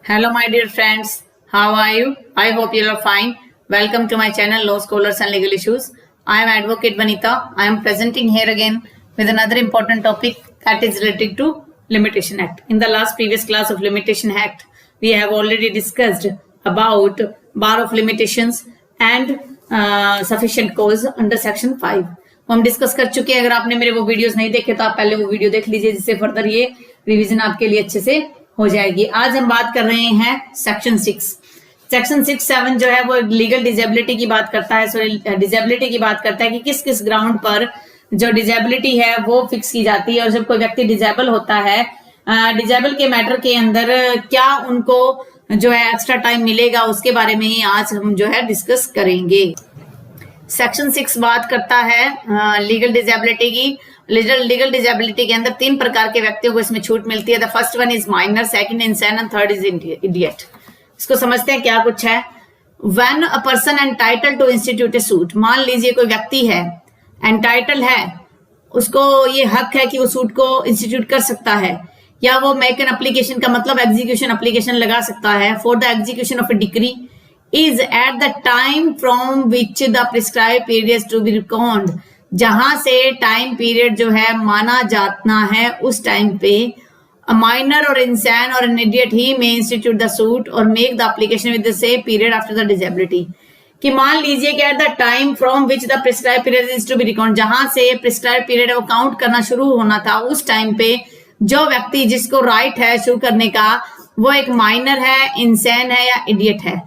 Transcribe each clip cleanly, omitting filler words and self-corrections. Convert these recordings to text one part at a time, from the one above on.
Hello, my dear friends. How are you? I hope you are fine. Welcome to my channel, Law Scholars and Legal Issues. I am Advocate Vanita. I am presenting here again with another important topic that is related to Limitation Act. In the last previous class of Limitation Act, we have already discussed about bar of limitations and sufficient cause under Section 5. हम discuss कर चुके हैं. अगर आपने मेरे वो videos नहीं देखे तो आप पहले वो वीडियो देख लीजिए, जिससे फर्दर ये रिवीजन आपके लिए अच्छे से हो जाएगी. आज हम बात कर रहे हैं सेक्शन 6. सेक्शन 6-7 जो है वो लीगल डिजेबिलिटी की बात करता है. सॉरी, डिजेबिलिटी की बात करता है कि किस किस ग्राउंड पर जो डिजेबिलिटी है वो फिक्स की जाती है, और जब कोई व्यक्ति डिजेबल होता है, डिजेबल के मैटर के अंदर क्या उनको जो है एक्स्ट्रा टाइम मिलेगा, उसके बारे में ही आज हम जो है डिस्कस करेंगे. सेक्शन 6 बात करता है लीगल डिजेबिलिटी की. लीगल डिजेबिलिटी के अंदर 3 प्रकार के व्यक्तियों को इसमें छूट मिलती है. The first one is minor, second insane and third is idiot. इसको समझते हैं क्या कुछ है. When a person entitled to institute a suit, मान लीजिए कोई व्यक्ति है, एंटाइटल है, उसको ये हक है कि वो सूट को इंस्टीट्यूट कर सकता है, या वो मेक एन एप्लीकेशन का मतलब एग्जीक्यूशन एप्लीकेशन लगा सकता है for the execution of A decree is at the time from which the prescribed period is to be reckoned. जहां से टाइम पीरियड जो है माना जाना है उस टाइम पे a minor or insane or an idiot he may institute the suit or make the application with the same period after the disability. कि मान लीजिए कि at the time from which the prescribed period is to be reckoned, जहां से prescribed period है वो count करना शुरू होना था, उस टाइम पे जो व्यक्ति जिसको राइट है शुरू करने का वो एक माइनर है, इंसान है या इडियट है,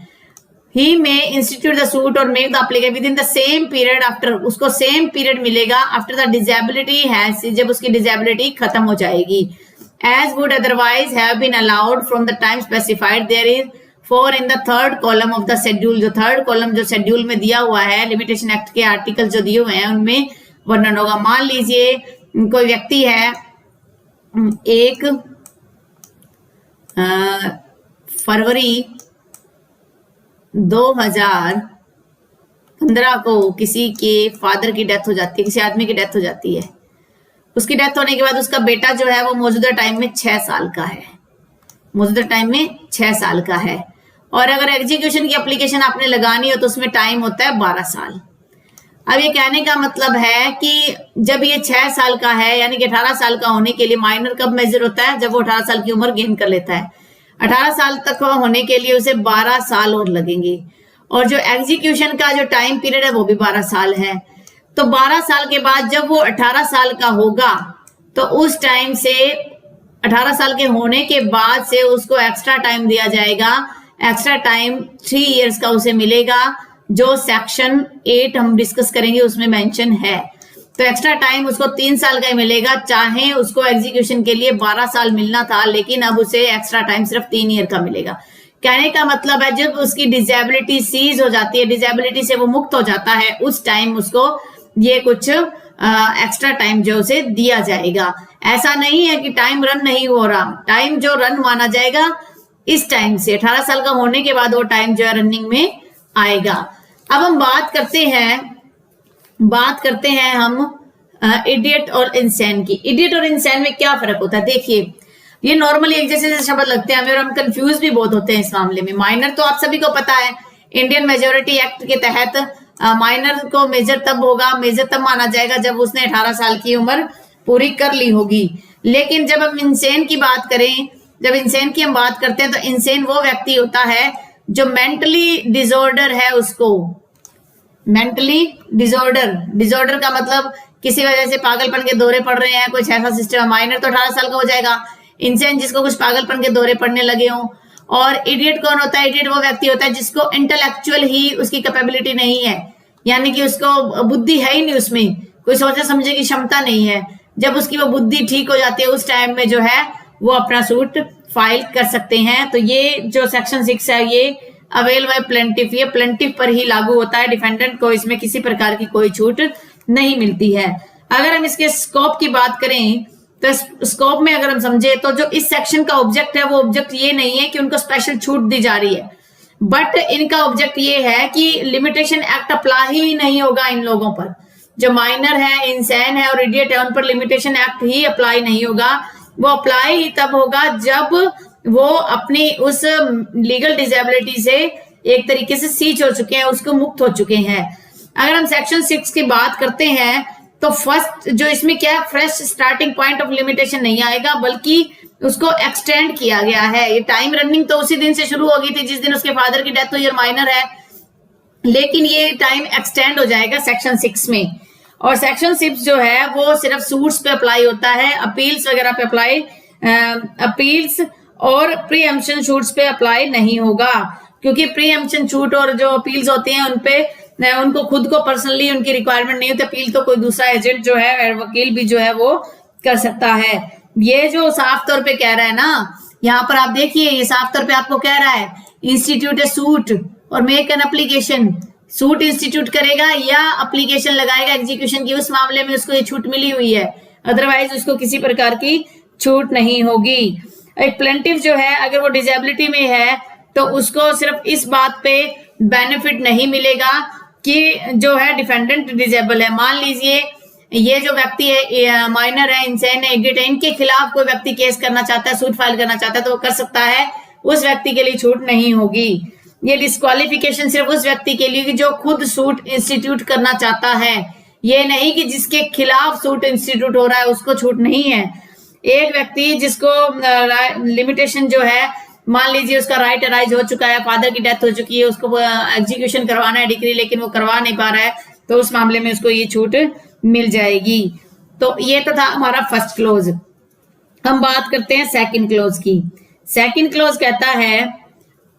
he may institute the suit or make the application within the same period after, उसको same period मिलेगा after the disability has, जब उसकी disability खत्म हो जाएगी, as would otherwise have been allowed from the time specified there is for in the third column of the schedule. जो third column जो schedule में दिया हुआ है, लिमिटेशन एक्ट के आर्टिकल जो दिए हुए हैं उनमें वर्णन होगा. मान लीजिए कोई व्यक्ति है, एक फरवरी 2015 को किसी के फादर की डेथ हो जाती है, किसी आदमी की डेथ हो जाती है. उसकी डेथ होने के बाद उसका बेटा जो है वो मौजूदा टाइम में 6 साल का है, मौजूदा टाइम में 6 साल का है. और अगर एग्जीक्यूशन की एप्लीकेशन आपने लगानी हो तो उसमें टाइम होता है 12 साल. अब ये कहने का मतलब है कि जब ये 6 साल का है, यानी कि 18 साल का होने के लिए माइनर कब मेजर होता है, जब वो 18 साल की उम्र गेन कर लेता है. 18 साल तक होने के लिए उसे 12 साल और लगेंगे, और जो एग्जीक्यूशन का जो टाइम पीरियड है वो भी 12 साल है. तो 12 साल के बाद जब वो 18 साल का होगा तो उस टाइम से 18 साल के होने के बाद से उसको एक्स्ट्रा टाइम दिया जाएगा. एक्स्ट्रा टाइम 3 इयर्स का उसे मिलेगा, जो सेक्शन 8 हम डिस्कस करेंगे उसमें मेंशन है. तो एक्स्ट्रा टाइम उसको 3 साल का ही मिलेगा, चाहे उसको एग्जीक्यूशन के लिए 12 साल मिलना था, लेकिन अब उसे एक्स्ट्रा टाइम सिर्फ 3 ईयर का मिलेगा. कहने का मतलब है जब उसकी डिजेबिलिटी सीज हो जाती है, डिजेबिलिटी से वो मुक्त हो जाता है, उस टाइम उसको ये कुछ एक्स्ट्रा टाइम जो उसे दिया जाएगा. ऐसा नहीं है कि टाइम रन नहीं हो रहा, टाइम जो रन माना जाएगा इस टाइम से 18 साल का होने के बाद वो टाइम जो है रनिंग में आएगा. अब हम बात करते हैं हम इडियट और इंसान की. इडियट और इंसान में क्या फर्क होता है? देखिए, ये नॉर्मली एक जैसे शब्द लगते हैं हमें और हम कंफ्यूज भी बहुत होते हैं इस मामले में. माइनर तो आप सभी को पता है, इंडियन मेजोरिटी एक्ट के तहत माइनर को मेजर तब माना जाएगा जब उसने 18 साल की उम्र पूरी कर ली होगी. लेकिन जब हम इंसान की बात करें, जब इंसान की हम बात करते हैं तो इंसान वो व्यक्ति होता है जो मेंटली डिसऑर्डर है, उसको मेंटली डिसऑर्डर का मतलब किसी वजह से पागलपन के दौरे पड़ रहे हैं, कुछ ऐसा सिस्टम है. माइनर तो 18 साल का हो जाएगा. इंसान जिसको कुछ पागलपन के दौरे पड़ने लगे हों. और इडियट कौन होता है? इडियट वो व्यक्ति होता है जिसको इंटेलेक्चुअल ही उसकी कैपेबिलिटी नहीं है, यानी कि उसको बुद्धि है ही नहीं, उसमें कोई सोचने समझने की क्षमता नहीं है. जब उसकी वो बुद्धि ठीक हो जाती है उस टाइम में जो है वो अपना सूट फाइल कर सकते हैं. तो ये जो सेक्शन 6 है ये अवेल बाय प्लेंटिफ, ये प्लेंटिफ पर ही लागू होता है, डिफेंडेंट को इसमें किसी प्रकार की कोई छूट नहीं मिलती है. अगर हम इसके स्कोप की बात करें तो स्कोप में अगर हम समझे तो जो इस सेक्शन का ऑब्जेक्ट है वो ऑब्जेक्ट ये नहीं है कि उनको स्पेशल छूट दी जा रही है, बट इनका ऑब्जेक्ट ये है कि लिमिटेशन एक्ट अप्लाई ही नहीं होगा इन लोगों पर. जो माइनर है, इंसान है और इडियट है, उन पर लिमिटेशन एक्ट ही अप्लाई नहीं होगा. वो अप्लाई ही तब होगा जब वो अपनी उस लीगल डिजेबिलिटी से एक तरीके से सीच हो चुके हैं, उसको मुक्त हो चुके हैं। अगर हम सेक्शन 6 की बात करते हैं तो फर्स्ट जो इसमें क्या fresh starting point of limitation नहीं आएगा, बल्कि उसको एक्सटेंड किया गया है। ये टाइम रनिंग तो उसी दिन से शुरू हो गई थी जिस दिन उसके फादर की डेथ हुई और माइनर है, लेकिन ये टाइम एक्सटेंड हो जाएगा सेक्शन 6 में। और सेक्शन 6 जो है वो सिर्फ सूट्स पे अप्लाई होता है, अपील्स वगैरह पे अप्लाई, अपील्स और प्रीएम्पशन शूट्स पे अप्लाई नहीं होगा, क्योंकि प्रीएम्पशन शूट और जो अपील्स होती हैं उनपे उनको खुद को पर्सनली उनकी रिक्वायरमेंट नहीं होती, अपील तो कोई दूसरा एजेंट जो है, वकील भी जो है वो कर सकता है। ये जो साफ तौर पे कह रहा है ना, यहाँ पर आप देखिए, ये साफ तौर पे आपको कह रहा है institute a suit or make an application. Suit institute करेगा या एप्लीकेशन लगाएगा एग्जीक्यूशन की, उस मामले में उसको ये छूट मिली हुई है, अदरवाइज उसको किसी प्रकार की छूट नहीं होगी। एक प्लेंटिफ जो है अगर वो डिजेबिलिटी में है तो उसको सिर्फ इस बात पे बेनिफिट नहीं मिलेगा कि जो है डिफेंडेंट डिजेबल है। मान लीजिए ये जो व्यक्ति है माइनर है, इंसेन है, इडियट है, इनके खिलाफ कोई व्यक्ति केस करना चाहता है, सूट फाइल करना चाहता है तो वो कर सकता है, उस व्यक्ति के लिए छूट नहीं होगी। ये डिस्क्वालिफिकेशन सिर्फ उस व्यक्ति के लिए जो खुद सूट इंस्टीट्यूट करना चाहता है, ये नहीं कि जिसके खिलाफ सूट इंस्टीट्यूट हो रहा है उसको छूट नहीं है। एक व्यक्ति जिसको लिमिटेशन जो है, मान लीजिए उसका राइट अराइज हो चुका है, फादर की डेथ हो चुकी है, उसको एग्जीक्यूशन करवाना है डिक्री, लेकिन वो करवा नहीं पा रहा है, तो उस मामले में उसको ये छूट मिल जाएगी। तो ये तो था हमारा फर्स्ट क्लोज। हम बात करते हैं सेकंड क्लोज की। सेकंड क्लोज कहता है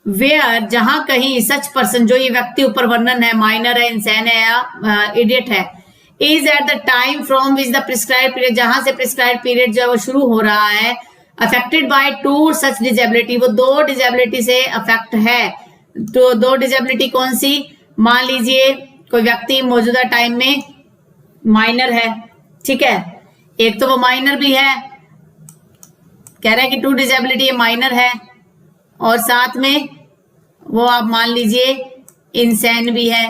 वेयर, जहां कहीं सच पर्सन, जो ये व्यक्ति ऊपर वर्णन है, माइनर है, इंसान है या इडियट है, is at the time from which the prescribe period, जहां से प्रिस्क्राइब पीरियड जो है वो शुरू हो रहा है, affected by two such disability, वो दो डिजेबिलिटी से अफेक्ट है। तो दो डिजेबिलिटी कौन सी? मान लीजिए कोई व्यक्ति मौजूदा टाइम में माइनर है, ठीक है, एक तो वो माइनर भी है, कह रहा है कि टू डिजेबिलिटी माइनर है, और साथ में वो आप मान लीजिए इंसान भी है।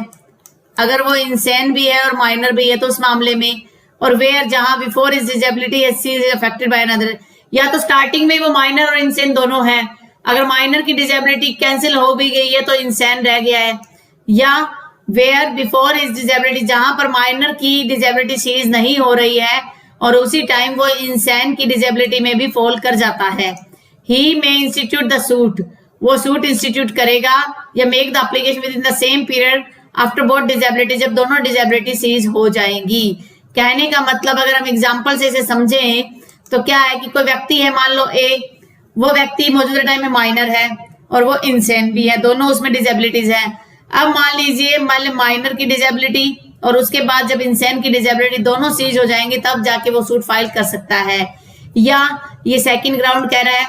अगर वो इंसान भी है और माइनर भी है तो उस मामले में, और वेयर जहां before is disability is affected by another, या तो स्टार्टिंग में वो माइनर और इंसान दोनों है, अगर माइनर की डिजेबिलिटी कैंसिल हो भी गई है तो इंसान रह गया है, या वेयर बिफोर इज डिजेबिलिटी, जहां पर माइनर की डिजेबिलिटी सीरीज नहीं हो रही है और उसी टाइम वो इंसान की डिजेबिलिटी में भी फॉल कर जाता है। ही मे इंस्टीट्यूट द सूट, वो सूट इंस्टीट्यूट करेगा या make the application with in the same period after both disability, जब दोनों डिजेबिलिटी सीरीज हो जाएंगी। कहने का मतलब अगर हम एग्जाम्पल से इसे समझें तो क्या है कि कोई व्यक्ति है, मान लो ए, वो व्यक्ति मौजूदा टाइम में माइनर है और वो इंसान भी है, दोनों उसमें डिजेबिलिटीज हैं। अब मान लीजिए माइनर की डिजेबिलिटी और उसके बाद जब इंसान की डिजेबिलिटी दोनों सीज हो जाएंगे तब जाके वो सूट फाइल कर सकता है। या ये सेकंड ग्राउंड कह रहा है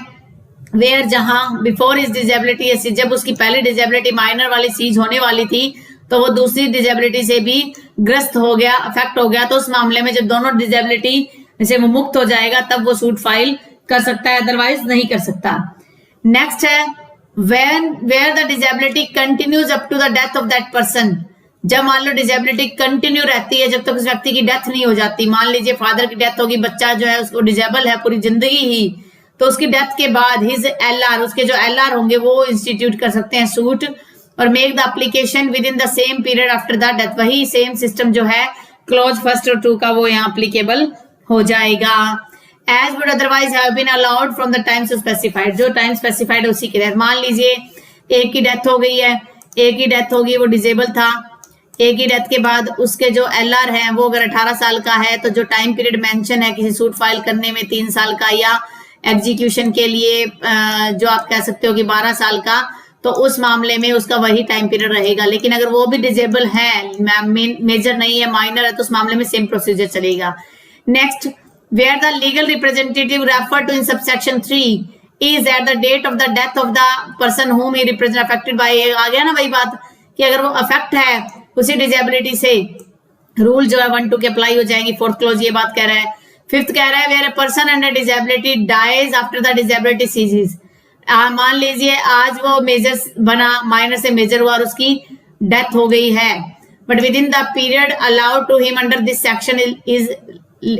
वेयर जहां बिफोर इज डिजेबिलिटी, जब उसकी पहली डिजेबिलिटी माइनर वाली सीज होने वाली थी तो वो दूसरी डिजेबिलिटी से भी ग्रस्त हो गया, अफेक्ट हो गया, तो उस मामले में जब दोनों डिजेबिलिटी से वो मुक्त हो जाएगा तब वो सूट फाइल कर सकता है, अदरवाइज नहीं कर सकता। नेक्स्ट है where the disability continues up to the death of that person, जब मान लो डिजेबिलिटी कंटिन्यू रहती है जब तक उस व्यक्ति की डेथ नहीं हो जाती। मान लीजिए फादर की डेथ होगी, बच्चा जो है उसको डिजेबल है पूरी जिंदगी ही, तो उसकी डेथ के बाद हिज एलआर, उसके जो एलआर होंगे वो इंस्टीट्यूट कर सकते हैं suit or make the application with in the same period after the death. वही सेम सिस्टम जो है क्लॉज फर्स्ट और 2 का वो यहाँ एप्लीकेबल हो जाएगा। As would otherwise have been allowed from the time specified, जो टाइम स्पेसिफाइड है उसी के तहत। मान लीजिए एक की डेथ हो गई है, एक की डेथ होगी, वो डिजेबल था, एक की डेथ के बाद उसके जो एलआर है वो अगर 18 साल का है तो जो टाइम पीरियड मेंशन है किसी सूट फाइल करने में 3 साल का, या एग्जीक्यूशन के लिए जो आप कह सकते हो कि 12 साल का, तो उस मामले में उसका वही टाइम पीरियड रहेगा। लेकिन अगर वो भी डिजेबल है, मेजर नहीं है, माइनर है, तो उस मामले में सेम प्रोसीजर चलेगा। Next, where the legal representative referred to in subsection 3 is at the date of the death of the person whom he represent affected by, आ गया ना वही बात कि अगर वो अफेक्ट है उसी डिजेबिलिटी से, रूल जो है 1-2 के अप्लाई हो जाएंगी। फोर्थ क्लोज ये बात कह रहा है। फिफ्थ कह रहा है where a person under disability dies after the disability ceases, मान लीजिए आज वो मेजर बना, माइनर से मेजर हुआ और उसकी डेथ हो गई है, but within the period allowed to him under this section is,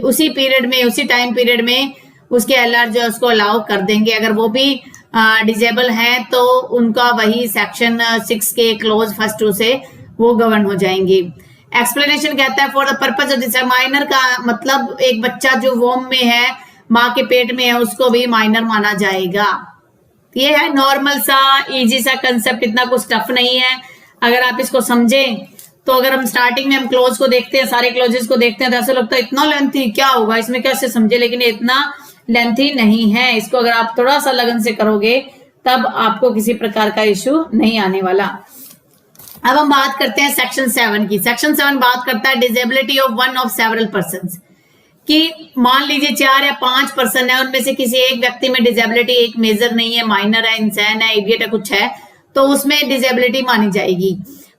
उसी पीरियड में, उसी टाइम पीरियड में उसके एलआर जो है उसको अलाउ कर देंगे। अगर वो भी डिजेबल हैं तो उनका वही सेक्शन 6 के क्लोज फर्स्ट 2 से वो गवर्न हो जाएंगे। एक्सप्लेनेशन कहता है for the purpose of this, minor का मतलब एक बच्चा जो वोम में है, माँ के पेट में है, उसको भी माइनर माना जाएगा। ये है नॉर्मल सा इजी सा कंसेप्ट, इतना कुछ टफ नहीं है अगर आप इसको समझें। तो अगर हम स्टार्टिंग में हम क्लोज को देखते हैं, सारे क्लोजेस को देखते हैं तो ऐसा लगता है इतना लेंथी क्या होगा इसमें, कैसे समझे, लेकिन ये इतना लेंथी नहीं है। इसको अगर आप थोड़ा सा लगन से करोगे तब आपको किसी प्रकार का इश्यू नहीं आने वाला। अब हम बात करते हैं सेक्शन 7 की। सेक्शन 7 बात करता है disability of one of several persons, कि मान लीजिए 4 या 5 पर्सन है, उनमें से किसी एक व्यक्ति में डिसेबिलिटी, एक मेजर नहीं है, माइनर है, इंसान है, इडियट है, कुछ है, तो उसमें डिसेबिलिटी मानी जाएगी।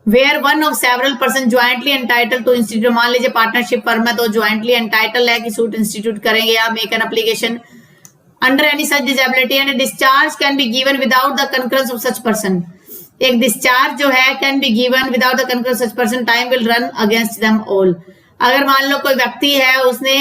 Where one of several person jointly entitle to institute, मान लीजिए पार्टनरशिप फर्म है तो ज्वाइंटली एंटाइटल है कि सूट इंस्टीट्यूट करेंगे या make an application under any such disability and discharge can be given without the concurrence of such person. एक discharge जो है can be given without the concurrence of such person, time will run against them all. अगर मान लो कोई व्यक्ति है, उसने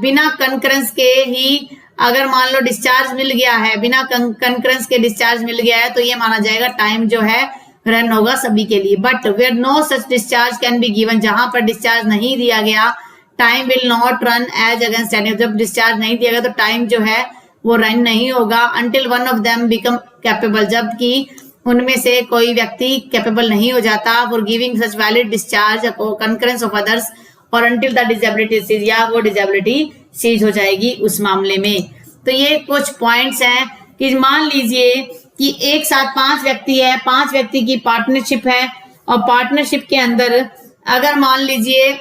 बिना कंकरेंस के ही अगर मान लो डिस्चार्ज मिल गया है, बिना कंकरेंस के डिस्चार्ज मिल गया है, तो ये माना जाएगा टाइम जो है रन होगा सभी के लिए। But where no such discharge can be given, जहां पर डिस्चार्ज नहीं दिया गया, time will not run as against any, जब डिस्चार्ज नहीं दिया गया तो टाइम जो है वो रन नहीं होगा until one of them become capable, जबकि उनमें से कोई व्यक्ति कैपेबल नहीं हो जाता for giving such valid discharge concurrence of others और अंटिल द डिसेबिलिटी सीज, या वो डिसेबिलिटी सीज हो जाएगी उस मामले में। तो ये कुछ पॉइंट्स हैं कि मान लीजिए कि एक साथ 5 व्यक्ति है, 5 व्यक्ति की पार्टनरशिप है और पार्टनरशिप के अंदर अगर मान लीजिए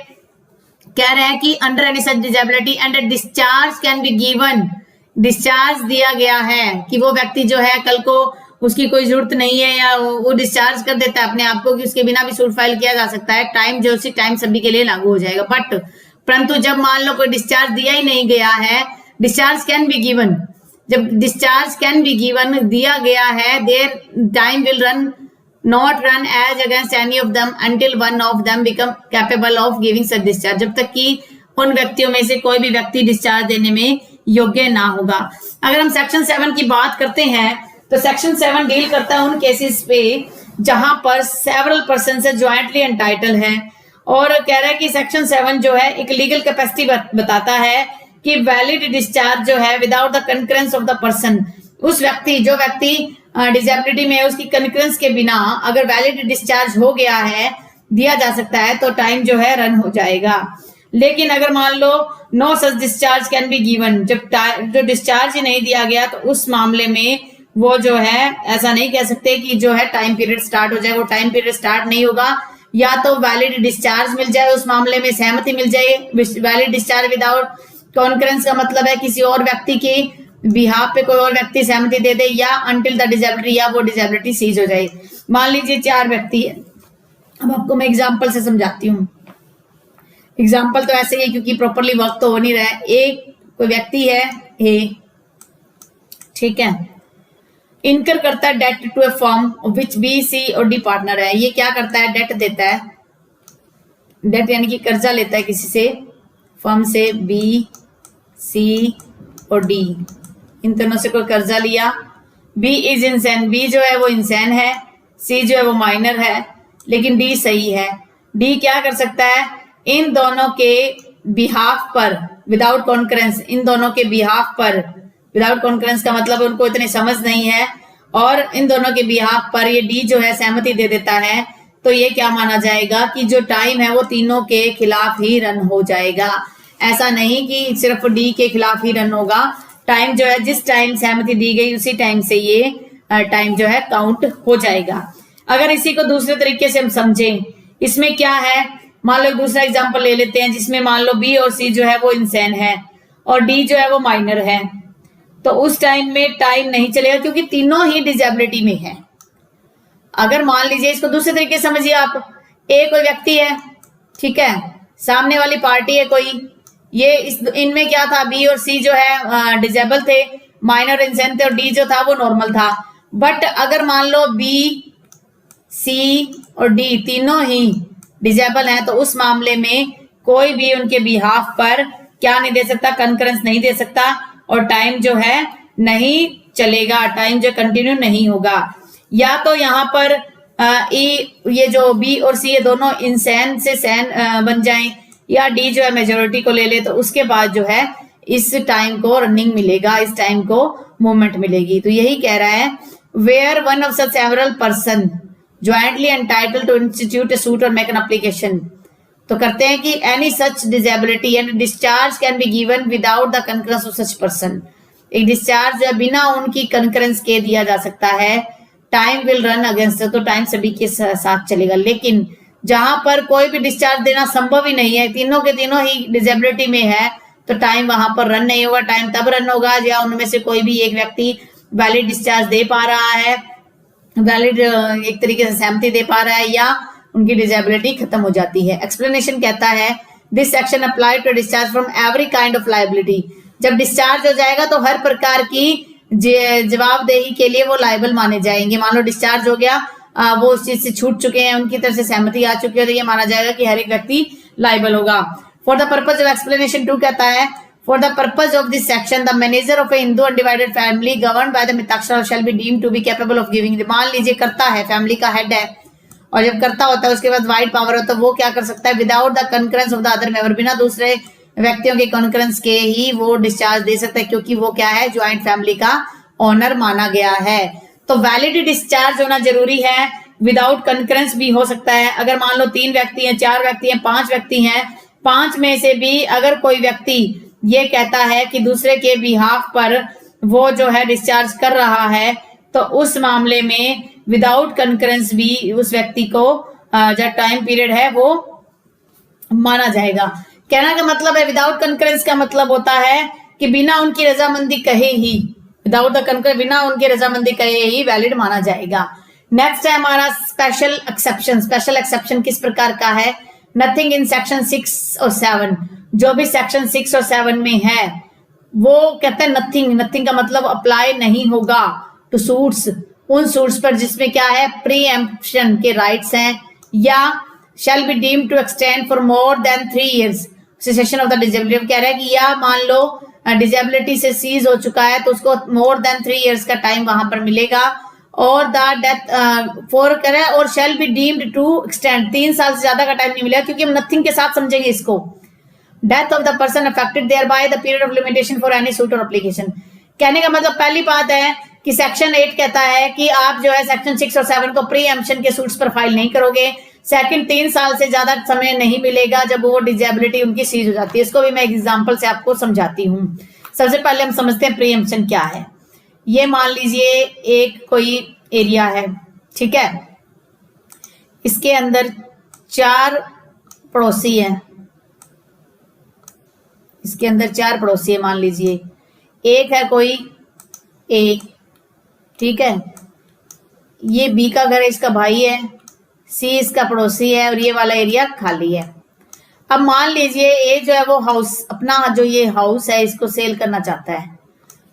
कह रहे हैं कि under any such disability and discharge can be given, discharge दिया गया है कि वो व्यक्ति जो है कल को उसकी कोई जरूरत नहीं है या वो डिस्चार्ज कर देता है अपने आप को कि उसके बिना भी सूट फाइल किया जा सकता है, टाइम जो उसी टाइम सभी के लिए लागू हो जाएगा। बट परंतु जब मान लो कोई डिस्चार्ज दिया ही नहीं गया है, डिस्चार्ज कैन बी गिवन, जब डिस्चार्ज कैन बी गिवन दिया गया है, there time will run not run as against any of them until one of them become capable of giving such discharge, जब तक कि उन व्यक्तियों में से कोई भी व्यक्ति डिस्चार्ज देने में योग्य ना होगा। अगर हम सेक्शन 7 की बात करते हैं तो सेक्शन 7 डील करता है उन केसेस पे जहां पर सेवरल पर्सन से ज्वाइंटली एंटाइटल है, और कह रहा है कि सेक्शन 7 जो है एक लीगल कैपेसिटी बताता है कि वैलिड डिस्चार्ज जो है without the concurrence of the person, उस व्यक्ति जो व्यक्ति डिसेबिलिटी में है उसकी कंकरेंस के बिना अगर वैलिड डिस्चार्ज हो गया है, दिया जा सकता है, तो टाइम जो है रन हो जाएगा। लेकिन अगर मान लो no such discharge can be given, जब जो डिस्चार्ज ही नहीं दिया गया तो उस मामले में वो जो है ऐसा नहीं कह सकते कि जो है टाइम पीरियड स्टार्ट हो जाए, वो टाइम पीरियड स्टार्ट नहीं होगा। या तो वैलिड डिस्चार्ज मिल जाए, उस मामले में सहमति मिल जाए, वैलिड डिस्चार्ज विदाउट कॉन्करेंस का मतलब है किसी और व्यक्ति की बिहाफ पे कोई और व्यक्ति सहमति दे दे, या अंटिल द डिसेबिलिटी, या वो डिसेबिलिटी सीज हो जाए। मान लीजिए 4 व्यक्ति है, अब आपको मैं एग्जाम्पल से समझाती हूँ। एग्जाम्पल तो ऐसे ही है क्योंकि प्रॉपरली वर्क तो हो नहीं रहा है। एक कोई व्यक्ति है ए, ठीक है, इनकर करता है debt to a firm which B C और डी पार्टनर है। ये क्या करता है, डेट देता है, डेट यानी कि कर्जा लेता है किसी से, फर्म से बी सी और डी, इन दोनों से कोई कर्जा लिया। बी इज इंसान, बी जो है वो इंसान है, सी जो है वो माइनर है, लेकिन डी सही है। डी क्या कर सकता है, इन दोनों के बिहाफ पर विदाउट कॉन्करेंस, इन दोनों के बिहाफ पर, विदाउट कॉन्करेंस का मतलब उनको इतनी समझ नहीं है, और इन दोनों के बिहाफ पर ये डी जो है सहमति दे देता है, तो ये क्या माना जाएगा कि जो टाइम है वो तीनों के खिलाफ ही रन हो जाएगा। ऐसा नहीं कि सिर्फ डी के खिलाफ ही रन होगा, टाइम जो है जिस टाइम सहमति दी गई उसी टाइम से ये टाइम जो है काउंट हो जाएगा। अगर इसी को दूसरे तरीके से हम समझें, इसमें क्या है, मान लो दूसरा एग्जांपल ले लेते हैं जिसमें मान लो बी और सी जो है वो इंसान है और डी जो है वो माइनर है, तो उस टाइम में टाइम नहीं चलेगा क्योंकि तीनों ही डिसेबिलिटी में है। अगर मान लीजिए इसको दूसरे तरीके से समझिए आप, ए कोई व्यक्ति है, ठीक है, सामने वाली पार्टी है कोई, ये इनमें क्या था, बी और सी जो है डिसेबल थे, माइनर इंसान थे, और डी जो था वो नॉर्मल था। बट अगर मान लो बी सी और डी तीनों ही डिसेबल हैं, तो उस मामले में कोई भी उनके बिहाफ पर क्या नहीं दे सकता, कंकरेंस नहीं दे सकता, और टाइम जो है नहीं चलेगा, टाइम जो कंटिन्यू नहीं होगा। या तो यहाँ पर ये जो बी और सी ये दोनों इंसान से सैन बन जाएं, या डी जो है मेजोरिटी को ले ले, तो उसके बाद जो है इस टाइम को रनिंग मिलेगा, इस टाइम को मूवमेंट मिलेगी। तो यही कह रहा है where one of such several person jointly entitled to institute a suit or make an application. तो करते हैं कि any such disability and discharge can be given without the concurrence of such person. एक डिस्चार्ज जो है बिना उनकी concurrence के दिया जा सकता है। टाइम विल रन अगेंस्ट, तो टाइम सभी के साथ चलेगा। लेकिन जहां पर कोई भी डिस्चार्ज देना संभव ही नहीं है, तीनों के तीनों ही डिसेबिलिटी में है, तो टाइम वहां पर रन नहीं होगा। टाइम तब रन होगा या उनमें से कोई भी एक व्यक्ति वैलिड डिस्चार्ज दे पा रहा है, वैलिड एक तरीके से सहमति दे पा रहा है, या उनकी डिसेबिलिटी खत्म हो जाती है। एक्सप्लेनेशन कहता है this section apply to discharge from every kind of liability. जब डिस्चार्ज हो जाएगा तो हर प्रकार की जवाबदेही के लिए वो लायबल माने जाएंगे। मान लो डिस्चार्ज हो गया, वो उस चीज से छूट चुके हैं, उनकी तरफ से सहमति आ चुकी है, तो ये माना जाएगा कि हर एक व्यक्ति लायबल होगा। For the purpose of explanation 2 कहता है for the purpose of this section the manager of a Hindu undivided family govern by the Mitakshara shall be deemed to be capable of giving. मान लीजिए करता है, फैमिली का हेड है, और जब करता होता है उसके बाद वाइड पावर होता है, वो क्या कर सकता है without the concurrence of the other member, बिना दूसरे व्यक्तियों के कंकरेंस के ही वो डिस्चार्ज दे सकता है, क्योंकि वो क्या है ज्वाइंट फैमिली का ऑनर माना गया है। तो वैलिड डिस्चार्ज होना जरूरी है, विदाउट कंकरेंस भी हो सकता है। अगर मान लो 3 व्यक्ति हैं, 4 व्यक्ति हैं, 5 व्यक्ति हैं, 5 में से भी अगर कोई व्यक्ति ये कहता है कि दूसरे के बिहाफ पर वो जो है डिस्चार्ज कर रहा है, तो उस मामले में विदाउट कंकरेंस भी उस व्यक्ति को जो टाइम पीरियड है वो माना जाएगा। कहना का मतलब है विदाउट कंकरेंस का मतलब होता है कि बिना उनकी रजामंदी कहे ही, विदाउट द कंकरेंस, बिना उनकी रजामंदी कहे ही वैलिड माना जाएगा। नेक्स्ट है हमारा स्पेशल एक्सेप्शन। स्पेशल एक्सेप्शन किस प्रकार का है? नथिंग इन सेक्शन 6 और 7, जो भी सेक्शन 6 और 7 में है वो कहते हैं नथिंग। नथिंग का मतलब अप्लाई नहीं होगा टू सूट्स, उन सूट्स पर जिसमें क्या है प्री एम्प्शन के राइट्स हैं, या shall be deemed to extend for more than 3 years cessation of the disability. कह रहा है कि या मान लो डिसेबिलिटी से सीज हो चुका है तो उसको मोर देन 3 years का टाइम वहां पर मिलेगा, और द डेथ फॉर कह रहा है और shall be deemed to extend, 3 साल से ज्यादा का टाइम नहीं मिलेगा, क्योंकि हम नथिंग के साथ समझेंगे इसको। Death of the person affected thereby the period of limitation for any suit or application. कहने का मतलब पहली बात है कि सेक्शन 8 कहता है कि आप जो है सेक्शन 6 और 7 को प्री एम्प्शन के सूट्स पर फाइल नहीं करोगे। सेकंड, 3 साल से ज्यादा समय नहीं मिलेगा जब वो डिसेबिलिटी उनकी सीज हो जाती है। इसको भी मैं एग्जांपल से आपको समझाती हूँ। सबसे पहले हम समझते हैं प्री एम्प्शन क्या है। ये मान लीजिए एक कोई एरिया है, ठीक है, इसके अंदर 4 पड़ोसी हैं, इसके अंदर 4 पड़ोसी है। मान लीजिए एक है कोई ए, ठीक है, ये बी का घर है, इसका भाई है, सी इसका पड़ोसी है, और ये वाला एरिया खाली है। अब मान लीजिए ए जो है वो हाउस, अपना जो ये हाउस है इसको सेल करना चाहता है।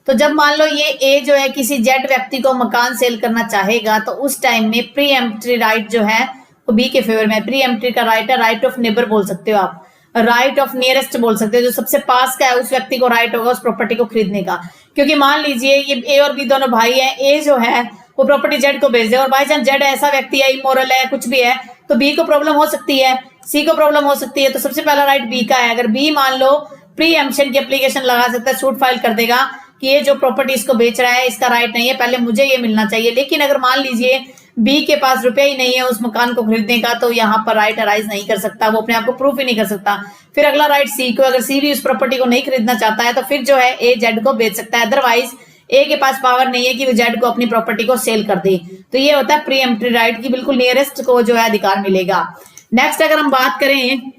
तो जब मान लो ये ए जो है किसी जेड व्यक्ति को मकान सेल करना चाहेगा, तो उस टाइम में प्री एम्प्टी राइट जो है वो बी के फेवर में। प्री एम्प्टी का राइट है, राइट ऑफ नेबर बोल सकते हो आप, राइट ऑफ नियरेस्ट बोल सकते हो, जो सबसे पास का है उस व्यक्ति को राइट होगा उस प्रॉपर्टी को खरीदने का। क्योंकि मान लीजिए ये ए और बी दोनों भाई हैं, ए जो है वो प्रॉपर्टी जेड को बेच दे, और बाई चांस जेड ऐसा व्यक्ति है, इमोरल है, कुछ भी है, तो बी को प्रॉब्लम हो सकती है, सी को प्रॉब्लम हो सकती है। तो सबसे पहला राइट बी का है। अगर बी मान लो प्री एम्प्शन की एप्लीकेशन लगा सकता है, सूट फाइल कर देगा कि ये जो प्रॉपर्टी इसको बेच रहा है इसका राइट नहीं है, पहले मुझे ये मिलना चाहिए। लेकिन अगर मान लीजिए बी के पास रुपया ही नहीं है उस मकान को खरीदने का, तो यहाँ पर राइट अराइज नहीं कर सकता, वो अपने आप को प्रूफ ही नहीं कर सकता। फिर अगला राइट सी को, अगर सी भी उस प्रॉपर्टी को नहीं खरीदना चाहता है तो फिर जो है ए जेड को बेच सकता है। अदरवाइज ए के पास पावर नहीं है कि वो जेड को अपनी प्रॉपर्टी को सेल कर दे। तो ये होता है प्री एम्प्टी राइट की, बिल्कुल नियरेस्ट को जो है अधिकार मिलेगा। नेक्स्ट अगर हम बात करें,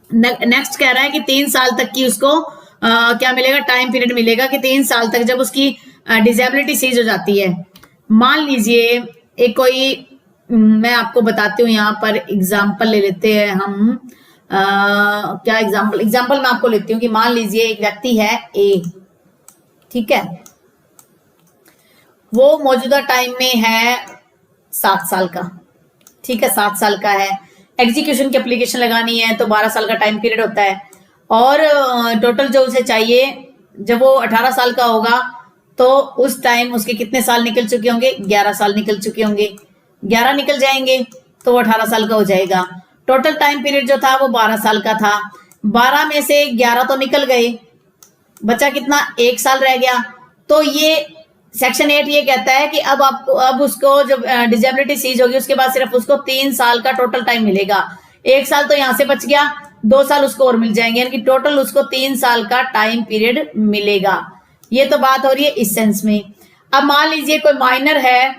नेक्स्ट कह रहा है कि 3 साल तक की उसको क्या मिलेगा, टाइम पीरियड मिलेगा कि 3 साल तक जब उसकी डिसेबिलिटी सीज हो जाती है। मान लीजिए एक कोई, मैं आपको बताती हूँ, यहाँ पर एग्जाम्पल ले लेते हैं हम। क्या एग्जाम्पल मैं आपको लेती हूँ कि मान लीजिए एक व्यक्ति है ए, ठीक है, वो मौजूदा टाइम में है 7 साल का, ठीक है, 7 साल का है। एग्जीक्यूशन की एप्लीकेशन लगानी है तो 12 साल का टाइम पीरियड होता है, और टोटल जो उसे चाहिए जब वो 18 साल का होगा तो उस टाइम उसके कितने साल निकल चुके होंगे? 11 साल निकल चुके होंगे। 11 निकल जाएंगे तो वो 18 साल का हो जाएगा। टोटल टाइम पीरियड जो था वो 12 साल का था। 12 में से 11 तो निकल गए, बचा कितना? 1 साल रह गया। तो ये सेक्शन 8 ये कहता है कि अब उसको जब डिजेबिलिटी सीज होगी उसके बाद सिर्फ उसको 3 साल का टोटल टाइम मिलेगा। 1 साल तो यहां से बच गया, 2 साल उसको और मिल जाएंगे, यानी कि टोटल उसको 3 साल का टाइम पीरियड मिलेगा। ये तो बात हो रही है इस सेंस में। अब मान लीजिए कोई माइनर है,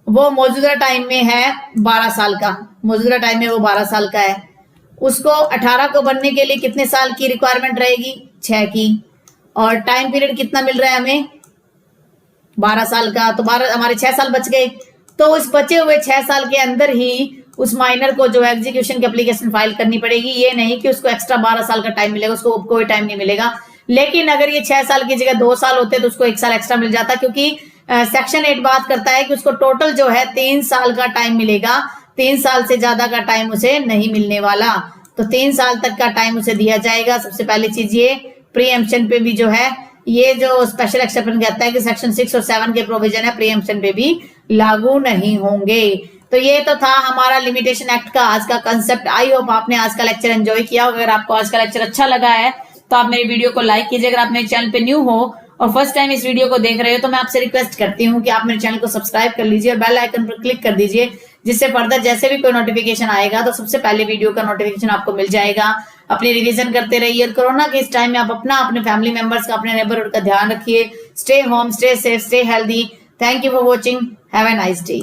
वो मौजूदा टाइम में है 12 साल का, मौजूदा टाइम में वो 12 साल का है, उसको 18 को बनने के लिए कितने साल की रिक्वायरमेंट रहेगी? 6 की। और टाइम पीरियड कितना मिल रहा है हमें? 12 साल का। तो 12 हमारे 6 साल बच गए। तो उस बचे हुए 6 साल के अंदर ही उस माइनर को जो एग्जीक्यूशन की एप्लीकेशन फाइल करनी पड़ेगी। ये नहीं कि उसको एक्स्ट्रा 12 साल का टाइम मिलेगा, उसको कोई टाइम नहीं मिलेगा। लेकिन अगर ये 6 साल की जगह 2 साल होते तो उसको 1 साल एक्स्ट्रा मिल जाता, क्योंकि सेक्शन 8 बात करता है कि उसको टोटल जो है 3 साल का टाइम मिलेगा, 3 साल से ज्यादा का टाइम उसे नहीं मिलने वाला। तो 3 साल तक का टाइम उसे दिया जाएगा। सबसे पहली चीज ये प्रीएम्पशन पे भी जो है, ये जो स्पेशल एक्सेप्शन कहता है कि सेक्शन 6 और 7 के प्रोविजन है प्रीएम्पशन पे भी लागू नहीं होंगे। तो ये तो था हमारा लिमिटेशन एक्ट का आज का कंसेप्ट। आई होप आपने आज का लेक्चर एंजॉय किया। अगर आपको आज का लेक्चर अच्छा लगा है तो आप मेरी वीडियो को लाइक कीजिए। अगर आप मेरे चैनल पे न्यू हो और फर्स्ट टाइम इस वीडियो को देख रहे हो तो मैं आपसे रिक्वेस्ट करती हूँ कि आप मेरे चैनल को सब्सक्राइब कर लीजिए और बेल आइकन पर क्लिक कर दीजिए, जिससे फर्दर जैसे भी कोई नोटिफिकेशन आएगा तो सबसे पहले वीडियो का नोटिफिकेशन आपको मिल जाएगा। अपनी रिवीजन करते रहिए और कोरोना के इस टाइम में आप अपने फैमिली मेंबर्स का, अपने नेबरहुड का ध्यान रखिए। Stay home, stay safe, stay healthy. Thank you for watching. Have a nice day.